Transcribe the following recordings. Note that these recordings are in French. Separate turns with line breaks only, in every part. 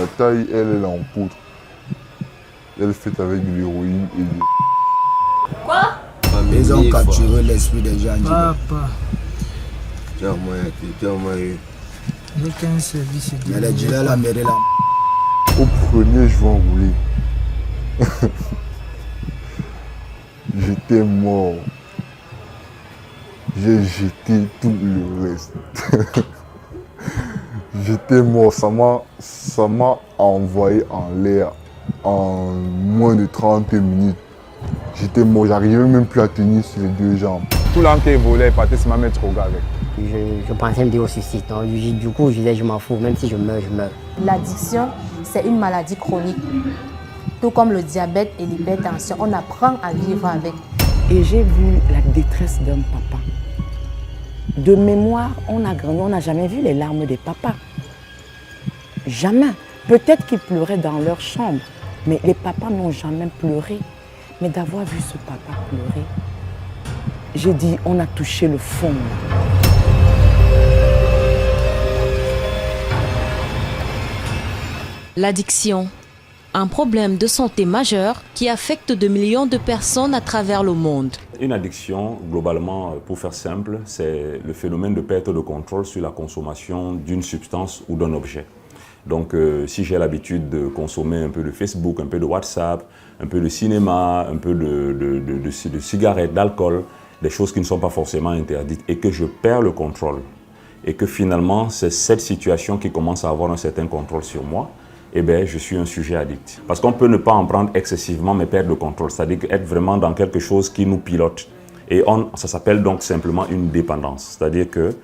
la taille, elle est en poudre. Elle est faite avec de l'héroïne et du...
Quoi?
Ils ont capturé l'esprit des gens.
Papa.
Tu as moyen.
J'ai qu'un service.
Mais les dealers, la mairie là.
Au premier, je vais enrouler. J'étais mort. J'ai jeté tout le reste. J'étais mort. Ça m'a envoyé en l'air en moins de 30 minutes. J'étais mort. J'arrivais même plus à tenir sur les deux jambes.
Tout l'an qui volait, il partait se mettre trop gars avec.
Je pensais me dire au suicide. Donc, du coup, je disais, je m'en fous. Même si je meurs, je meurs.
L'addiction, c'est une maladie chronique. Tout comme le diabète et l'hypertension, on apprend à vivre avec.
Et j'ai vu la détresse d'un papa. De mémoire, on a grandi, on n'a jamais vu les larmes des papas. Jamais. Peut-être qu'ils pleuraient dans leur chambre, mais les papas n'ont jamais pleuré. Mais d'avoir vu ce papa pleurer, j'ai dit, on a touché le fond.
L'addiction, un problème de santé majeur qui affecte de millions de personnes à travers le monde.
Une addiction, globalement, pour faire simple, c'est le phénomène de perte de contrôle sur la consommation d'une substance ou d'un objet. Donc, si j'ai l'habitude de consommer un peu de Facebook, un peu de WhatsApp, un peu de cinéma, un peu de cigarettes, d'alcool, des choses qui ne sont pas forcément interdites, et que je perds le contrôle, et que finalement, c'est cette situation qui commence à avoir un certain contrôle sur moi, eh bien, je suis un sujet addict. Parce qu'on peut ne pas en prendre excessivement, mais perdre le contrôle, c'est-à-dire être vraiment dans quelque chose qui nous pilote. Et ça s'appelle donc simplement une dépendance. C'est-à-dire que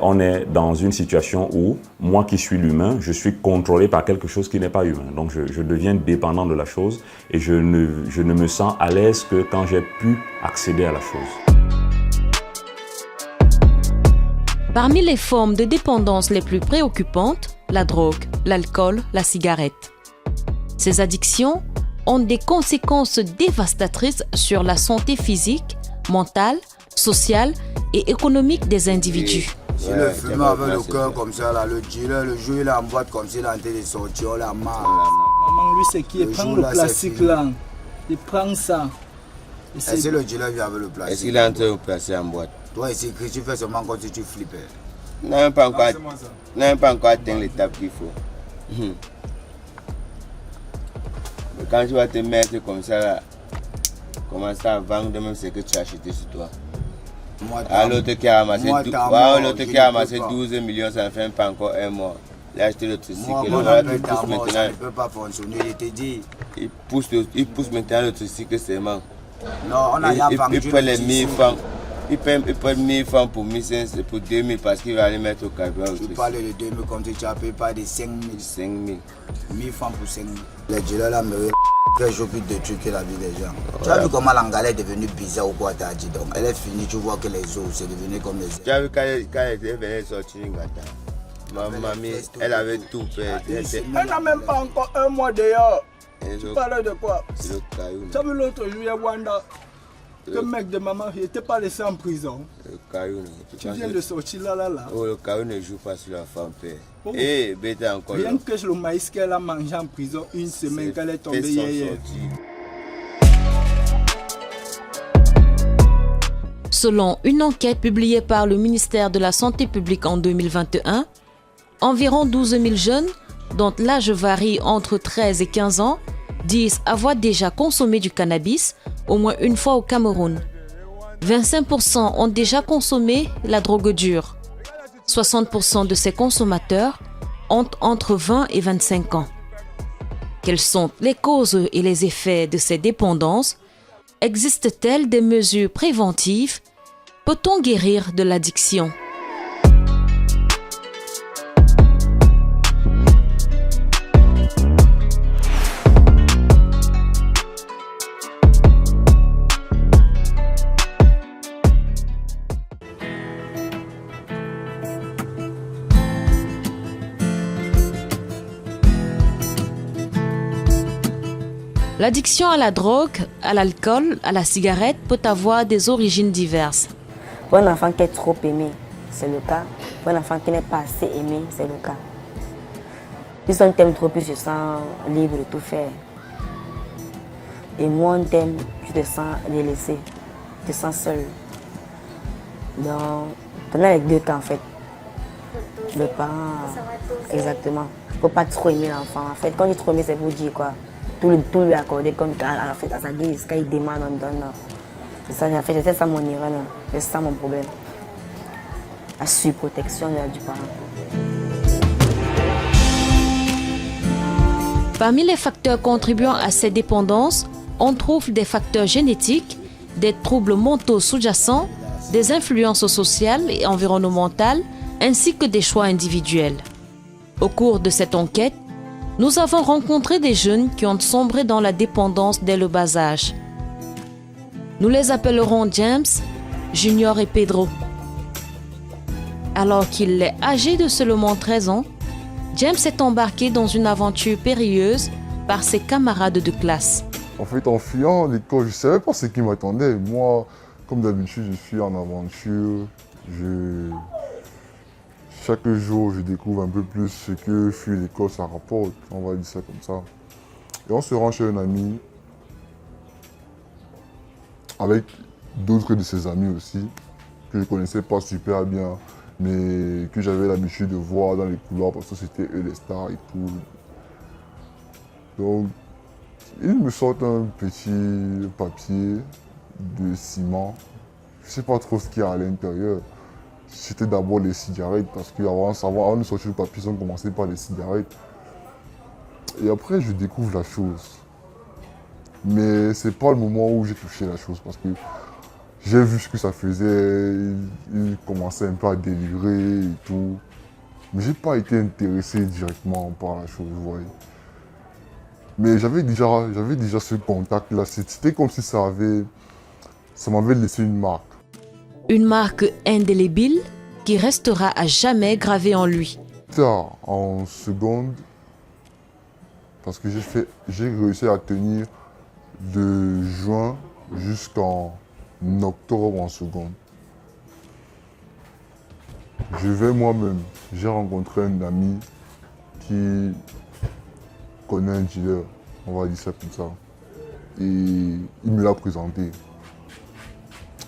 on est dans une situation où, moi qui suis l'humain, je suis contrôlé par quelque chose qui n'est pas humain. Donc je deviens dépendant de la chose et je ne me sens à l'aise que quand j'ai pu accéder à la chose.
Parmi les formes de dépendance les plus préoccupantes, la drogue, l'alcool, la cigarette. Ces addictions ont des conséquences dévastatrices sur la santé physique, mentale, sociale et économique des individus.
Si le fumeur avait le cœur comme ça, là, le dealer, le jour il est en boîte comme s'il est en train de sortir, on l'a marre.
Maman, lui, c'est qui? Il prend le plastique là. Il prend ça.
Est-ce que le dealer vient avec le plastique?
Est-ce qu'il est en train de placer en boîte?
Toi, ici, tu fais seulement quand tu flippes.
N'a pas encore atteint l'étape qu'il faut. Mais quand tu vas te mettre comme ça, là, commencer à vendre de même ce que tu as acheté sur toi. L'autre qui a ramassé 12 millions, ça ne fait pas encore un mois. Il a acheté le tricycle.
Ça ne peut pas fonctionner, je te dis.
Il pousse maintenant le tricycle seulement.
Non, on a rien vendu.
Il prend les 1000 francs. Il prend 1000 francs pour 1500, pour 2000 parce qu'il va aller mettre au carburant.
Tu parles de 2000 comme si tu as payé pas de 5000.
5000.
1000 francs pour 5000. Les dealers là me très chaud de trucs que la vie des gens. Tu as vu comment l'Angala est devenue bizarre ou quoi t'as dit donc. Elle est finie, tu vois que les os c'est devenu comme les os.
Tu as vu quand elle venait sortir une gata. Ma mamie, elle avait tout perdu.
Elle n'a même pas encore un mois dehors. Tu parles de quoi?
C'est le caillou.
Tu as vu l'autre jour, il y a Wanda. Le mec de maman, il n'était pas laissé en prison.
Le caillou.
Tu viens de sortir là.
Oh, le caillou ne joue pas sur la femme père. Eh, bête encore.
Rien que le maïs qu'elle a mangé en prison une semaine qu'elle est tombée hier.
Selon une enquête publiée par le ministère de la Santé publique en 2021, environ 12 000 jeunes, dont l'âge varie entre 13 et 15 ans, disent avoir déjà consommé du cannabis au moins une fois au Cameroun. 25% ont déjà consommé la drogue dure. 60% de ces consommateurs ont entre 20 et 25 ans. Quelles sont les causes et les effets de ces dépendances? Existe-t-il des mesures préventives? Peut-on guérir de l'addiction? L'addiction à la drogue, à l'alcool, à la cigarette peut avoir des origines diverses.
Pour un enfant qui est trop aimé, c'est le cas. Pour un enfant qui n'est pas assez aimé, c'est le cas.
Plus on t'aime trop, plus je sens libre de tout faire. Et moins on t'aime, tu te sens délaissé, tu te sens seul. Donc, on a les deux cas en fait. Le parent, exactement. Il ne faut pas trop aimer l'enfant. En fait, quand il trop aime, c'est pour dire quoi. Tout lui accorder comme à sa guise. Quand il demande, on donne. C'est ça, en fait, c'est ça mon erreur. C'est ça mon problème. La surprotection du parent.
Parmi les facteurs contribuant à ces dépendances, on trouve des facteurs génétiques, des troubles mentaux sous-jacents, des influences sociales et environnementales, ainsi que des choix individuels. Au cours de cette enquête, nous avons rencontré des jeunes qui ont sombré dans la dépendance dès le bas âge. Nous les appellerons James, Junior et Pedro. Alors qu'il est âgé de seulement 13 ans, James est embarqué dans une aventure périlleuse par ses camarades de classe.
En fait, en fuyant l'école, je ne savais pas ce qui m'attendait. Moi, comme d'habitude, je suis en aventure. Chaque jour, je découvre un peu plus ce que fuir l'école, ça rapporte. On va dire ça comme ça. Et on se rend chez un ami, avec d'autres de ses amis aussi, que je ne connaissais pas super bien, mais que j'avais l'habitude de voir dans les couloirs parce que c'était eux les stars et tout. Donc, ils me sortent un petit papier de ciment. Je ne sais pas trop ce qu'il y a à l'intérieur. C'était d'abord les cigarettes parce qu'avant de sortir le papier, ils ont commencé par les cigarettes. Et après, je découvre la chose. Mais ce n'est pas le moment où j'ai touché la chose parce que j'ai vu ce que ça faisait. Ils commençaient un peu à délirer et tout. Mais je n'ai pas été intéressé directement par la chose, vous voyez. Mais j'avais déjà ce contact-là. C'était comme si ça m'avait laissé une marque.
Une marque indélébile qui restera à jamais gravée en lui.
Tard, en seconde, parce que j'ai réussi à tenir de juin jusqu'en octobre en seconde. Je vais moi-même. J'ai rencontré un ami qui connaît un dealer, on va dire ça comme ça. Et il me l'a présenté.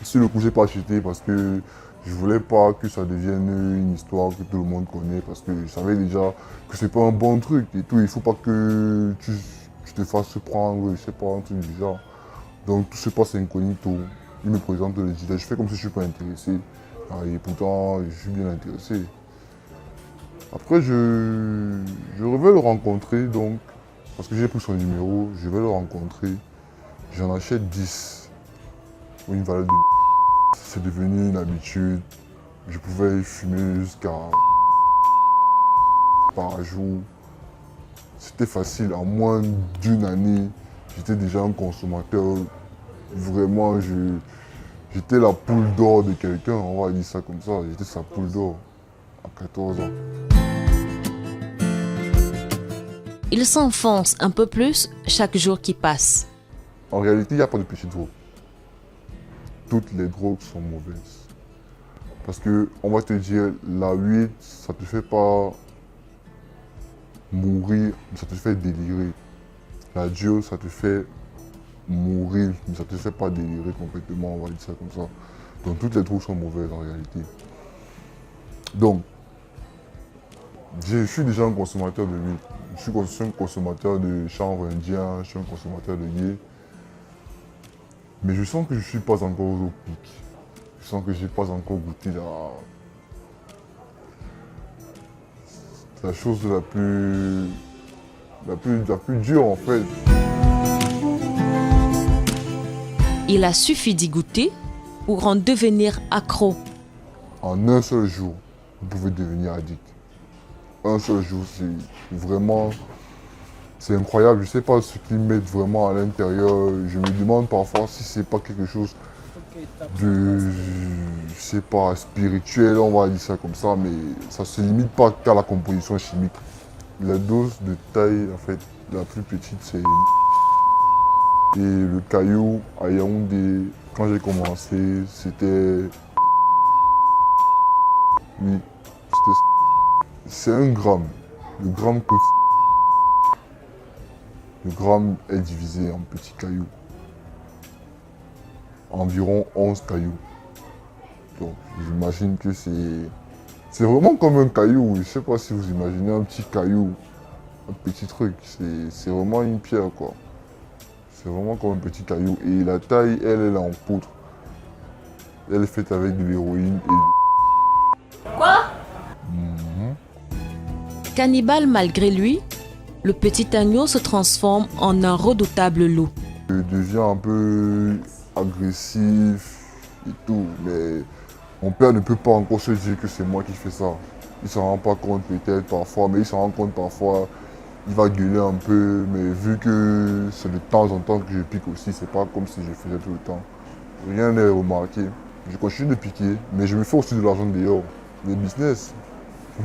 Sur le coup, je n'ai pas acheté parce que je ne voulais pas que ça devienne une histoire que tout le monde connaît parce que je savais déjà que ce n'est pas un bon truc et tout. Il ne faut pas que tu te fasses prendre, je ne sais pas, un truc du genre. Donc tout se passe incognito. Il me présente le dealer. Je fais comme si je ne suis pas intéressé. Et pourtant, je suis bien intéressé. Après, je vais le rencontrer donc, parce que j'ai pris son numéro, je vais le rencontrer. J'en achète 10. Une valeur de... C'est devenu une habitude. Je pouvais fumer jusqu'à par jour. C'était facile. En moins d'une année, j'étais déjà un consommateur. Vraiment, j'étais la poule d'or de quelqu'un. On va dire ça comme ça. J'étais sa poule d'or à 14 ans.
Il s'enfonce un peu plus chaque jour qui passe.
En réalité, il n'y a pas de petite drogue. Toutes les drogues sont mauvaises. Parce que, on va te dire, la weed, ça ne te fait pas mourir, mais ça te fait délirer. La dio, ça te fait mourir, mais ça ne te fait pas délirer complètement, on va dire ça comme ça. Donc toutes les drogues sont mauvaises en réalité. Donc, je suis déjà un consommateur de weed. Je suis un consommateur de chanvre indien, je suis un consommateur de gué. Mais je sens que je ne suis pas encore au pic. Je sens que je n'ai pas encore goûté la chose la plus dure en fait.
Il a suffi d'y goûter pour en devenir accro.
En un seul jour, vous pouvez devenir addict. Un seul jour, c'est vraiment... C'est incroyable, je ne sais pas ce qu'ils mettent vraiment à l'intérieur. Je me demande parfois si c'est pas quelque chose de, je sais pas, spirituel, on va dire ça comme ça, mais ça se limite pas qu'à la composition chimique. La dose de taille, en fait, la plus petite, c'est... Et le caillou à Yaoundé, quand j'ai commencé, c'était... Oui, c'est 1 gramme. Le gramme coûte... Le gramme est divisé en petits cailloux. Environ 11 cailloux. Donc j'imagine que c'est vraiment comme un caillou. Je ne sais pas si vous imaginez un petit caillou, un petit truc. C'est vraiment une pierre quoi. C'est vraiment comme un petit caillou. Et la taille, elle est en poutre. Elle est faite avec de l'héroïne et...
Quoi? Cannibale malgré lui, le petit agneau se transforme en un redoutable loup.
Il devient un peu agressif et tout, mais mon père ne peut pas encore se dire que c'est moi qui fais ça. Il ne s'en rend pas compte peut-être parfois, mais il s'en rend compte parfois. Il va gueuler un peu, mais vu que c'est de temps en temps que je pique aussi, c'est pas comme si je faisais tout le temps. Rien n'est remarqué. Je continue de piquer, mais je me fais aussi de l'argent dehors. Les business,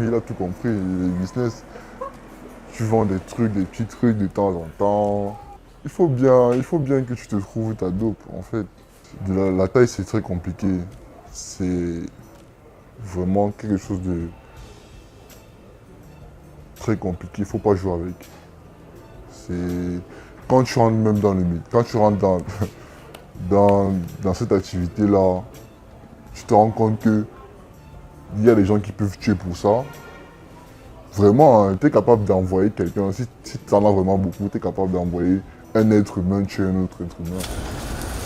il a tout compris, les business. Tu vends des trucs, des petits trucs de temps en temps. Il faut bien que tu te trouves ta dope, en fait. La taille, c'est très compliqué. C'est vraiment quelque chose de très compliqué. Il ne faut pas jouer avec. C'est quand tu rentres même dans le mythe, quand tu rentres dans cette activité-là, tu te rends compte qu'il y a des gens qui peuvent tuer pour ça. Vraiment, hein, tu es capable d'envoyer quelqu'un, si tu en as vraiment beaucoup, tu es capable d'envoyer un être humain tuer un autre être humain.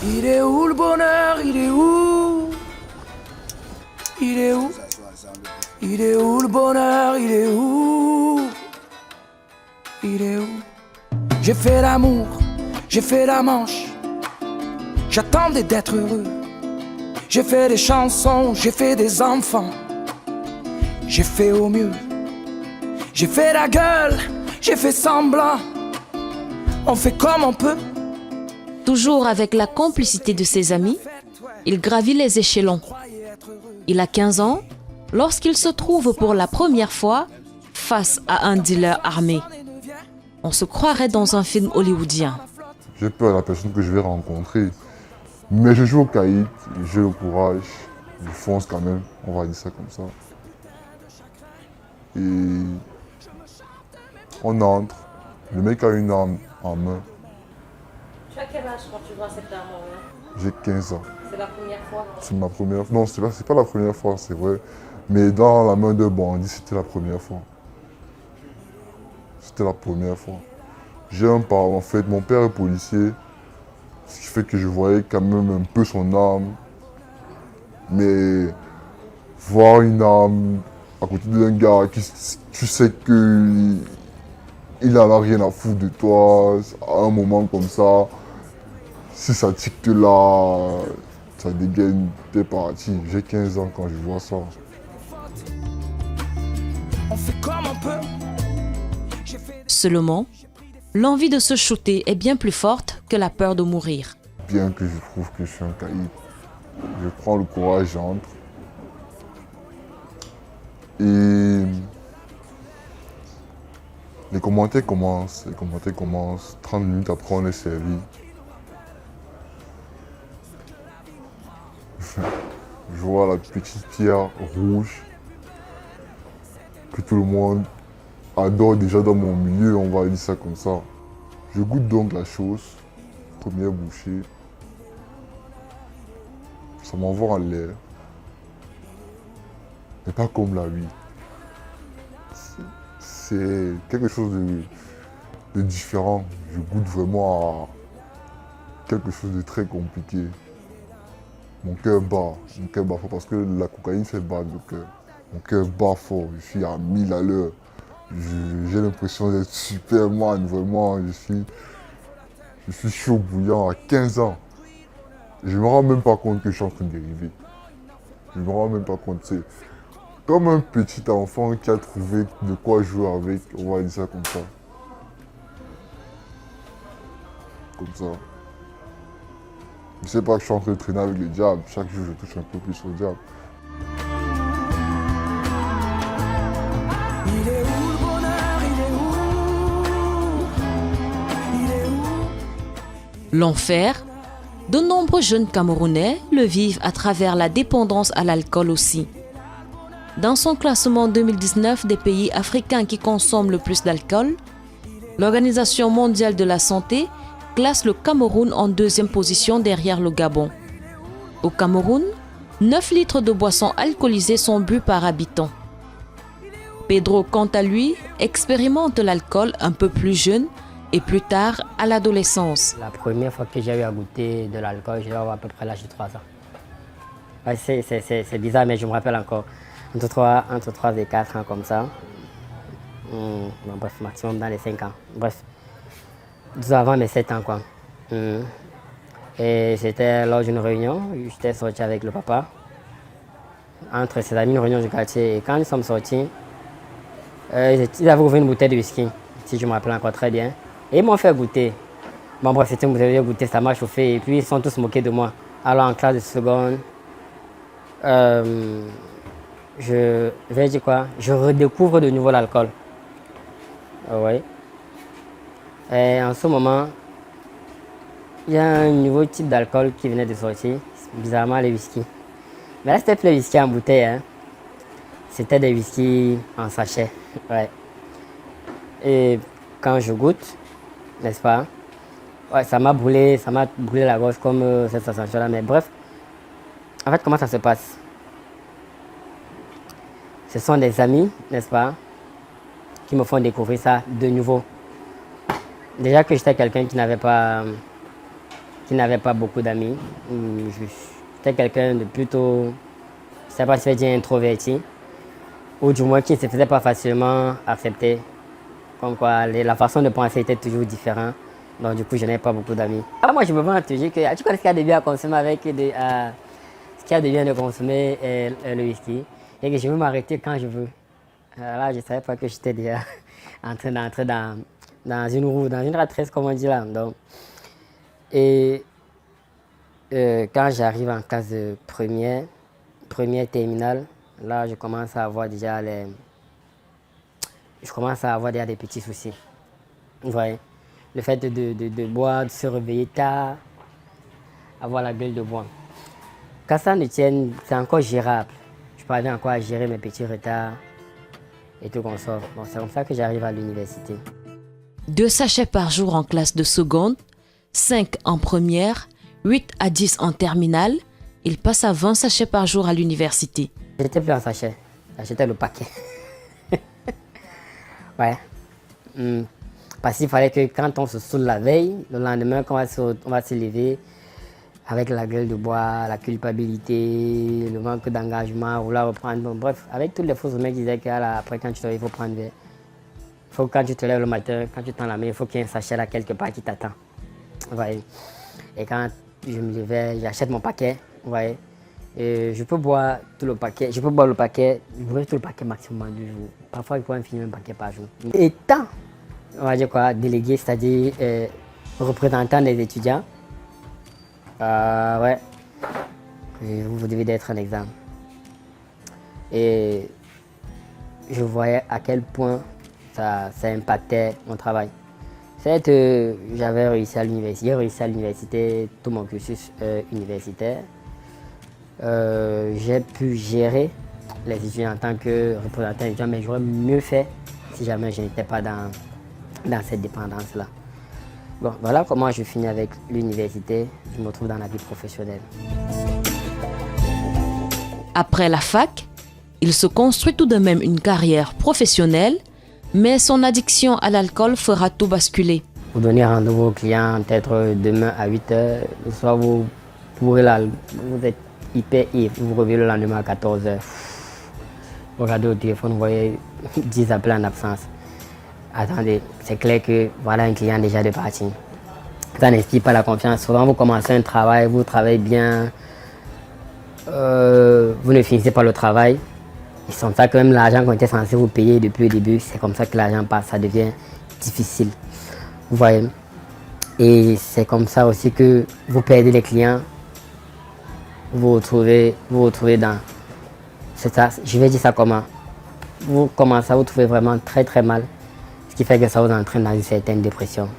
Il est où le bonheur? Il est où? Il est où? Il est où le bonheur? Il est où? Il est où? J'ai fait l'amour, j'ai fait la manche. J'attendais d'être heureux. J'ai fait des chansons, j'ai fait des enfants. J'ai fait au mieux. J'ai fait la gueule, j'ai fait semblant. On fait comme on peut.
Toujours avec la complicité de ses amis, il gravit les échelons. Il a 15 ans lorsqu'il se trouve pour la première fois face à un dealer armé. On se croirait dans un film hollywoodien.
J'ai peur de la personne que je vais rencontrer. Mais je joue au caïd, j'ai le courage, je fonce quand même, on va dire ça comme ça. Et on entre, le mec a une arme en main.
Tu as quel âge quand tu vois cette arme en main?
J'ai 15 ans.
C'est la première fois?
C'est ma première fois. Non, c'est pas la première fois, c'est vrai. Mais dans la main d'un bandit, c'était la première fois. C'était la première fois. J'ai un parent, en fait, mon père est policier. Ce qui fait que je voyais quand même un peu son arme. Mais voir une arme à côté d'un gars qui tu sais qu'il n'en a rien à foutre de toi, à un moment comme ça, si ça tique là, ça dégaine, t'es parti. J'ai 15 ans quand je vois ça.
Seulement, l'envie de se shooter est bien plus forte que la peur de mourir.
Bien que je trouve que je suis un caïd, je prends le courage, j'entre. Et les commentaires commencent. 30 minutes après, on est servi. Je vois la petite pierre rouge que tout le monde adore déjà dans mon milieu, on va dire ça comme ça. Je goûte donc la chose, première bouchée. Ça m'envoie en l'air. Mais pas comme la vie. C'est quelque chose de différent. Je goûte vraiment à quelque chose de très compliqué. Mon cœur bat fort parce que la cocaïne fait battre le cœur. Mon cœur bat fort, je suis à 1000 à l'heure. J'ai l'impression d'être Superman, vraiment. Je suis chaud bouillant à 15 ans. Je ne me rends même pas compte que je suis en train de dériver. Je ne me rends même pas compte. C'est comme un petit enfant qui a trouvé de quoi jouer avec, on va dire ça comme ça. Comme ça. Je ne sais pas que je suis en train de traîner avec le diable. Chaque jour, je touche un peu plus au diable.
L'enfer, de nombreux jeunes Camerounais le vivent à travers la dépendance à l'alcool aussi. Dans son classement 2019 des pays africains qui consomment le plus d'alcool, L'Organisation mondiale de la santé classe le Cameroun en 2e position derrière le Gabon. Au Cameroun, 9 litres de boissons alcoolisées sont bu par habitant. Pedro, quant à lui, expérimente l'alcool un peu plus jeune et plus tard à l'adolescence.
La première fois que j'ai eu à goûter de l'alcool, j'ai à peu près l'âge de 3 ans. Ouais, c'est bizarre, mais je me rappelle encore. Entre 3 et 4 ans comme ça. Bref, maximum dans les 5 ans. Bref, 12 avant mes 7 ans quoi. Et c'était lors d'une réunion, j'étais sorti avec le papa. Entre ses amis, une réunion du quartier. Et quand nous sommes sortis, ils avaient ouvert une bouteille de whisky, si je me rappelle encore très bien. Et ils m'ont fait goûter. Bon bref, c'était une bouteille de goûter, ça m'a chauffé. Et puis ils sont tous moqués de moi. Alors en classe de seconde, je vais dire quoi? Je redécouvre de nouveau l'alcool. Oui. Et en ce moment, il y a un nouveau type d'alcool qui venait de sortir. Bizarrement, les whisky. Mais là, c'était plus les whisky en bouteille. Hein. C'était des whisky en sachet. Ouais. Et quand je goûte, n'est-ce pas? Ouais, ça m'a brûlé la gorge comme cette sensation-là. Mais bref, en fait, comment ça se passe? Ce sont des amis, n'est-ce pas, qui me font découvrir ça de nouveau. Déjà que j'étais quelqu'un qui n'avait pas beaucoup d'amis. J'étais quelqu'un de plutôt, je ne sais pas si je vais dire introverti, ou du moins qui ne se faisait pas facilement accepter. Comme quoi, la façon de penser était toujours différente. Donc du coup, je n'avais pas beaucoup d'amis. Alors moi, je me vends toujours que tu connais ce qu'il y a de bien à consommer avec ce qu'il y a de bien de consommer le whisky. Et que je veux m'arrêter quand je veux. Là, je ne savais pas que j'étais déjà en train d'entrer dans une roue, dans une ratresse, comme on dit là. Donc, et quand j'arrive en classe de première terminale, là, je commence à avoir déjà des petits soucis. Vous voyez, le fait de boire, de se réveiller tard, avoir la gueule de bois. Quand ça ne tienne, c'est encore gérable. Je parviens encore à gérer mes petits retards et tout comme ça. Bon, c'est comme ça que j'arrive à l'université.
2 sachets par jour en classe de seconde, 5 en première, 8 à 10 en terminale. Il passe à 20 sachets par jour à l'université.
J'étais plus en sachet, j'achetais le paquet. Ouais. Parce qu'il fallait que quand on se saoule la veille, le lendemain, quand on va se lever, avec la gueule de bois, la culpabilité, le manque d'engagement, vouloir reprendre. Bon, bref, avec toutes les fausses mecs qui disaient qu'après, quand tu te lèves, il faut prendre verre. Quand tu te lèves le matin, quand tu tends la main, il faut qu'il y ait un sachet là quelque part qui t'attend. Ouais. Et quand je me levais, j'achète mon paquet. Ouais. Et je peux boire tout le paquet. Je peux boire le paquet, tout le paquet maximum en 2 jours. Parfois, il faut en finir un paquet par jour. Étant, on va dire quoi, délégué, c'est-à-dire représentant des étudiants, ouais, vous devez être un exemple. Et je voyais à quel point ça impactait mon travail. C'est j'avais réussi à l'université, j'ai réussi à l'université, tout mon cursus universitaire. J'ai pu gérer les étudiants en tant que représentant étudiant, mais j'aurais mieux fait si jamais je n'étais pas dans cette dépendance-là. Bon, voilà comment je finis avec l'université, je me retrouve dans la vie professionnelle.
Après la fac, il se construit tout de même une carrière professionnelle, mais son addiction à l'alcool fera tout basculer.
Vous donnez rendez-vous aux clients peut-être demain à 8h, le soir vous êtes hyper ivre, vous revenez le lendemain à 14h. Vous regardez au téléphone, vous voyez 10 appels en absence. Attendez, c'est clair que voilà un client déjà de parti. Ça n'inspire pas la confiance. Souvent, vous commencez un travail, vous travaillez bien, vous ne finissez pas le travail. C'est comme ça que même l'argent qu'on était censé vous payer depuis le début, c'est comme ça que l'argent passe, ça devient difficile. Vous voyez. Et c'est comme ça aussi que vous perdez les clients, vous retrouvez dans... C'est ça, je vais dire ça comment. Vous commencez à vous trouver vraiment très très mal. Ce qui fait que ça vous entraîne dans une certaine dépression.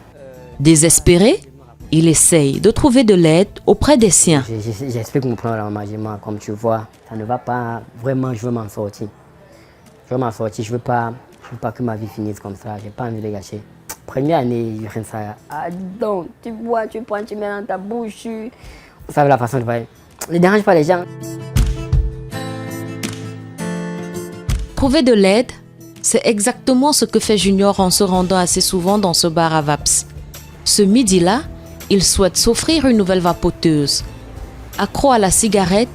Désespéré,
il essaye de trouver de l'aide auprès des siens.
J'explique mon plan d'engagement, comme tu vois, ça ne va pas vraiment, je veux m'en sortir. Je veux m'en sortir, je veux pas que ma vie finisse comme ça, j'ai pas envie de gâcher. Première année, je ça. Ah donc, tu bois, tu prends, tu mets dans ta bouche. Vous savez la façon de parler. Ne dérange pas les gens.
Trouver de l'aide, c'est exactement ce que fait Junior en se rendant assez souvent dans ce bar à Vaps. Ce midi-là, il souhaite s'offrir une nouvelle vapoteuse. Accro à la cigarette,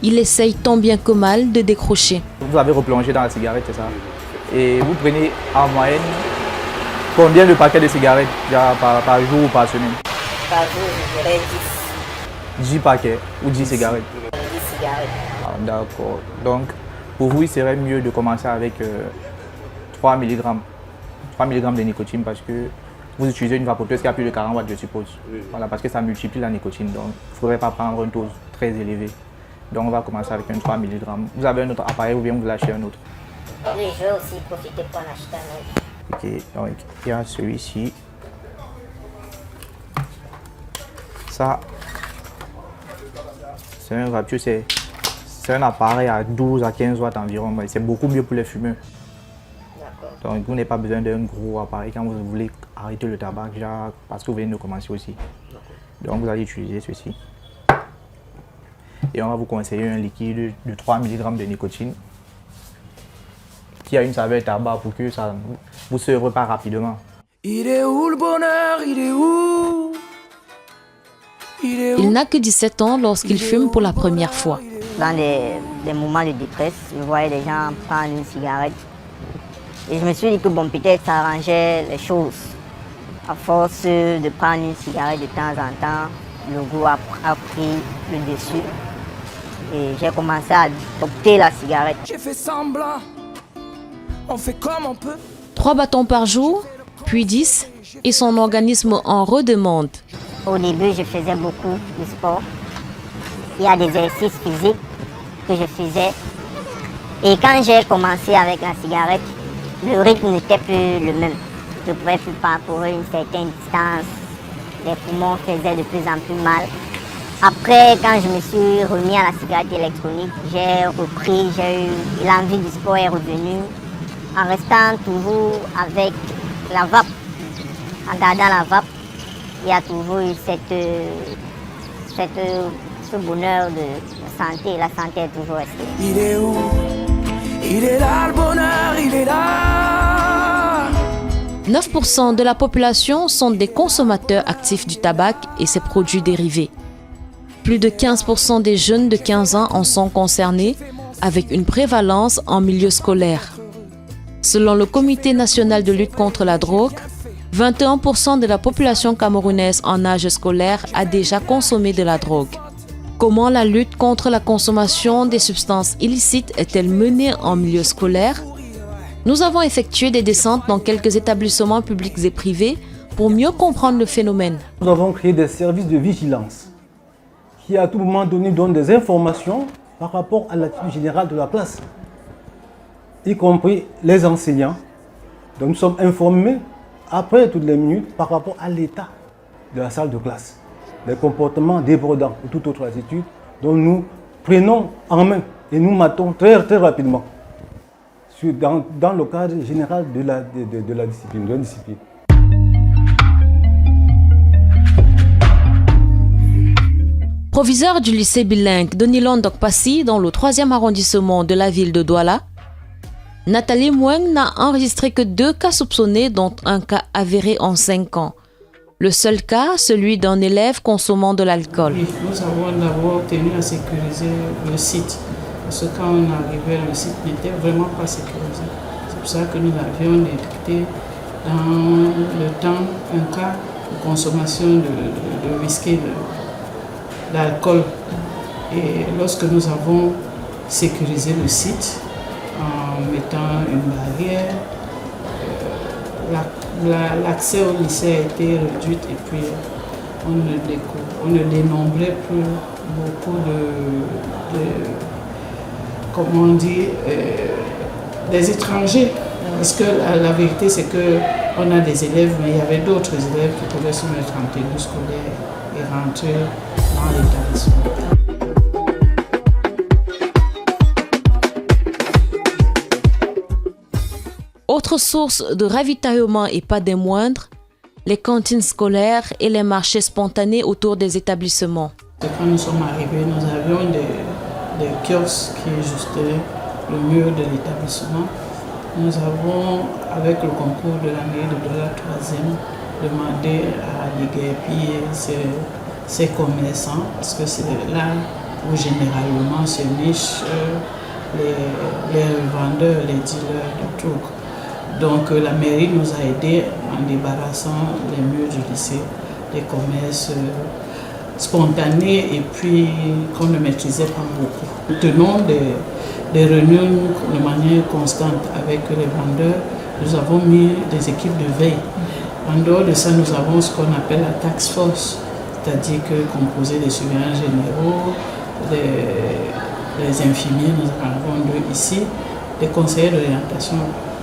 il essaye tant bien que mal de décrocher.
Vous avez replongé dans la cigarette, c'est ça? Et vous prenez en moyenne combien de paquets de cigarettes par jour ou par semaine?
Par jour, je dirais 10.
10 paquets ou 10 cigarettes?
10 cigarettes.
Ah, d'accord. Donc, pour vous, il serait mieux de commencer avec 3 mg. 3 mg de nicotine parce que vous utilisez une vapoteuse qui a plus de 40 watts, je suppose. Oui. Voilà, parce que ça multiplie la nicotine. Donc, il ne faudrait pas prendre une dose très élevée. Donc, on va commencer avec un 3 mg. Vous avez un autre appareil ou bien vous l'achetez un autre?
Oui, je vais aussi profiter pour en acheter un autre.
Ok, donc il y a celui-ci. Ça, c'est un vapeur, c'est un appareil à 12 à 15 watts environ. C'est beaucoup mieux pour les fumeurs. Donc vous n'avez pas besoin d'un gros appareil quand vous voulez arrêter le tabac, déjà, parce que vous venez de commencer aussi. Donc vous allez utiliser ceci. Et on va vous conseiller un liquide de 3 mg de nicotine qui a une saveur tabac pour que ça ne vous s'œuvre pas rapidement.
Il est où le bonheur? Il est où?
Il n'a que 17 ans lorsqu'il fume pour la première fois.
Dans des moments de détresse, je voyais des gens prendre une cigarette. Et je me suis dit que bon, peut-être ça arrangeait les choses. À force de prendre une cigarette de temps en temps, le goût a pris le dessus. Et j'ai commencé à adopter la cigarette.
J'ai fait semblant. On fait comme on peut.
3 bâtons par jour, puis 10, et son organisme en redemande.
Au début, je faisais beaucoup de sport. Il y a des exercices physiques que je faisais. Et quand j'ai commencé avec la cigarette, le rythme n'était plus le même. Je ne pouvais plus parcourir une certaine distance. Les poumons faisaient de plus en plus mal. Après, quand je me suis remis à la cigarette électronique, j'ai repris, l'envie du sport est revenue. En restant toujours avec la vape, en gardant la vape, il y a toujours eu ce bonheur de santé. La santé est toujours restée.
Il est où? Il est là le bonheur, il est là.
9% de la population sont des consommateurs actifs du tabac et ses produits dérivés. Plus de 15% des jeunes de 15 ans en sont concernés, avec une prévalence en milieu scolaire. Selon le Comité national de lutte contre la drogue, 21% de la population camerounaise en âge scolaire a déjà consommé de la drogue. Comment la lutte contre la consommation des substances illicites est-elle menée en milieu scolaire? Nous avons effectué des descentes dans quelques établissements publics et privés pour mieux comprendre le phénomène.
Nous avons créé des services de vigilance qui à tout moment donné donnent des informations par rapport à l'attitude générale de la classe, y compris les enseignants. Donc nous sommes informés après toutes les minutes par rapport à l'état de la salle de classe, des comportements débordants ou toute autre attitude dont nous prenons en main et nous matons très rapidement dans le cadre général de la discipline.
Proviseur du lycée bilingue de Nilon Dokpassi dans le 3e arrondissement de la ville de Douala, Nathalie Moueng n'a enregistré que 2 cas soupçonnés, dont un cas avéré en 5 ans. Le seul cas, celui d'un élève consommant de l'alcool.
Oui, nous avons d'abord tenu à sécuriser le site. Parce que quand on arrivait, le site n'était vraiment pas sécurisé. C'est pour ça que nous avions détecté dans le temps un cas de consommation de whisky, d'alcool. Et lorsque nous avons sécurisé le site en mettant une barrière, l'accès au lycée a été réduit et puis on ne dénombrait plus beaucoup comment on dit, des étrangers. Parce que la vérité c'est qu'on a des élèves, mais il y avait d'autres élèves qui pouvaient se mettre en tenue scolaire et rentrer dans l'établissement.
Autre source de ravitaillement et pas des moindres, les cantines scolaires et les marchés spontanés autour des établissements.
Quand nous sommes arrivés, nous avions des kiosques qui ajustaient le mur de l'établissement. Nous avons, avec le concours de la mairie de la 3e, demandé à déguerpir ces commerçants, parce que c'est là où généralement se nichent les revendeurs, les dealers de trucs. Donc la mairie nous a aidés en débarrassant les murs du lycée, des commerces spontanés et puis qu'on ne maîtrisait pas beaucoup. Nous tenons des réunions de manière constante avec les vendeurs. Nous avons mis des équipes de veille. En dehors de ça, nous avons ce qu'on appelle la task force, c'est-à-dire que composée des surveillants généraux, des infirmiers, nous en avons 2 ici, des conseillers d'orientation.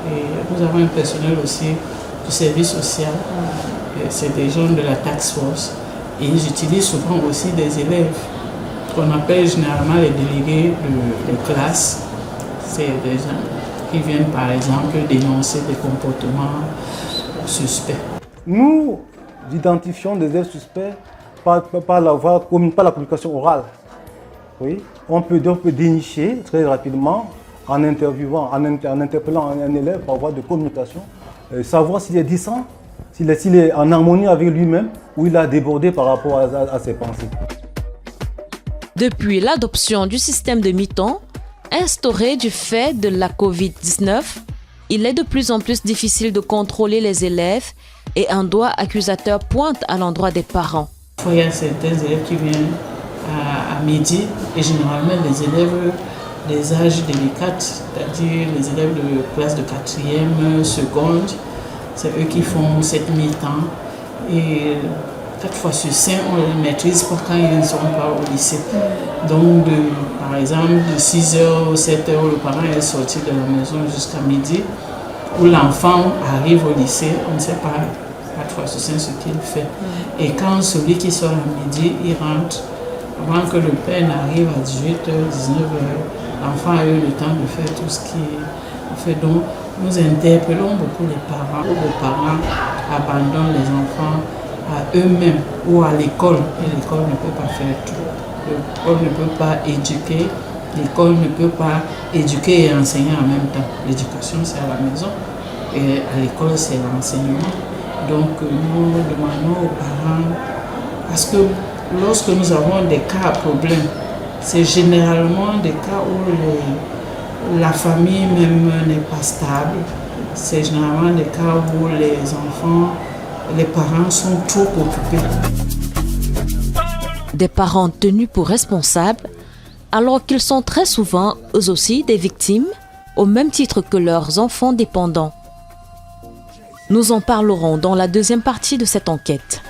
Et nous avons un personnel aussi du service social, c'est des gens de la task force. Et ils utilisent souvent aussi des élèves qu'on appelle généralement les délégués de classe. C'est des gens qui viennent par exemple dénoncer des comportements suspects.
Nous identifions des élèves suspects par la communication orale. Oui. On peut dénicher très rapidement en interviewant, en interpellant un élève par voie de communication, savoir s'il est décent, s'il est en harmonie avec lui-même ou il a débordé par rapport à ses pensées.
Depuis l'adoption du système de mi-temps, instauré du fait de la Covid-19, il est de plus en plus difficile de contrôler les élèves et un doigt accusateur pointe à l'endroit des parents.
Il y a certains élèves qui viennent à midi et généralement les élèves des âges délicats, c'est-à-dire les élèves de classe de 4e, seconde, c'est eux qui font cette mi-temps. Et 4 fois sur 5, on ne les maîtrise pas quand ils ne sont pas au lycée. Donc, par exemple, de 6h ou 7h, le parent est sorti de la maison jusqu'à midi, où l'enfant arrive au lycée, on ne sait pas 4 fois sur 5 ce qu'il fait. Et quand celui qui sort à midi, il rentre, avant que le père n'arrive à 18h, 19h, l'enfant a eu le temps de faire tout ce qu'il fait. Donc, nous interpellons beaucoup les parents, où les parents abandonnent les enfants à eux-mêmes ou à l'école. Et l'école ne peut pas faire tout. L'école ne peut pas éduquer, l'école ne peut pas éduquer et enseigner en même temps. L'éducation, c'est à la maison et à l'école, c'est l'enseignement. Donc, nous demandons aux parents, parce que lorsque nous avons des cas à problème, c'est généralement des cas où la famille même n'est pas stable. C'est généralement des cas où les enfants, les parents sont trop occupés.
Des parents tenus pour responsables, alors qu'ils sont très souvent, eux aussi, des victimes, au même titre que leurs enfants dépendants. Nous en parlerons dans la deuxième partie de cette enquête.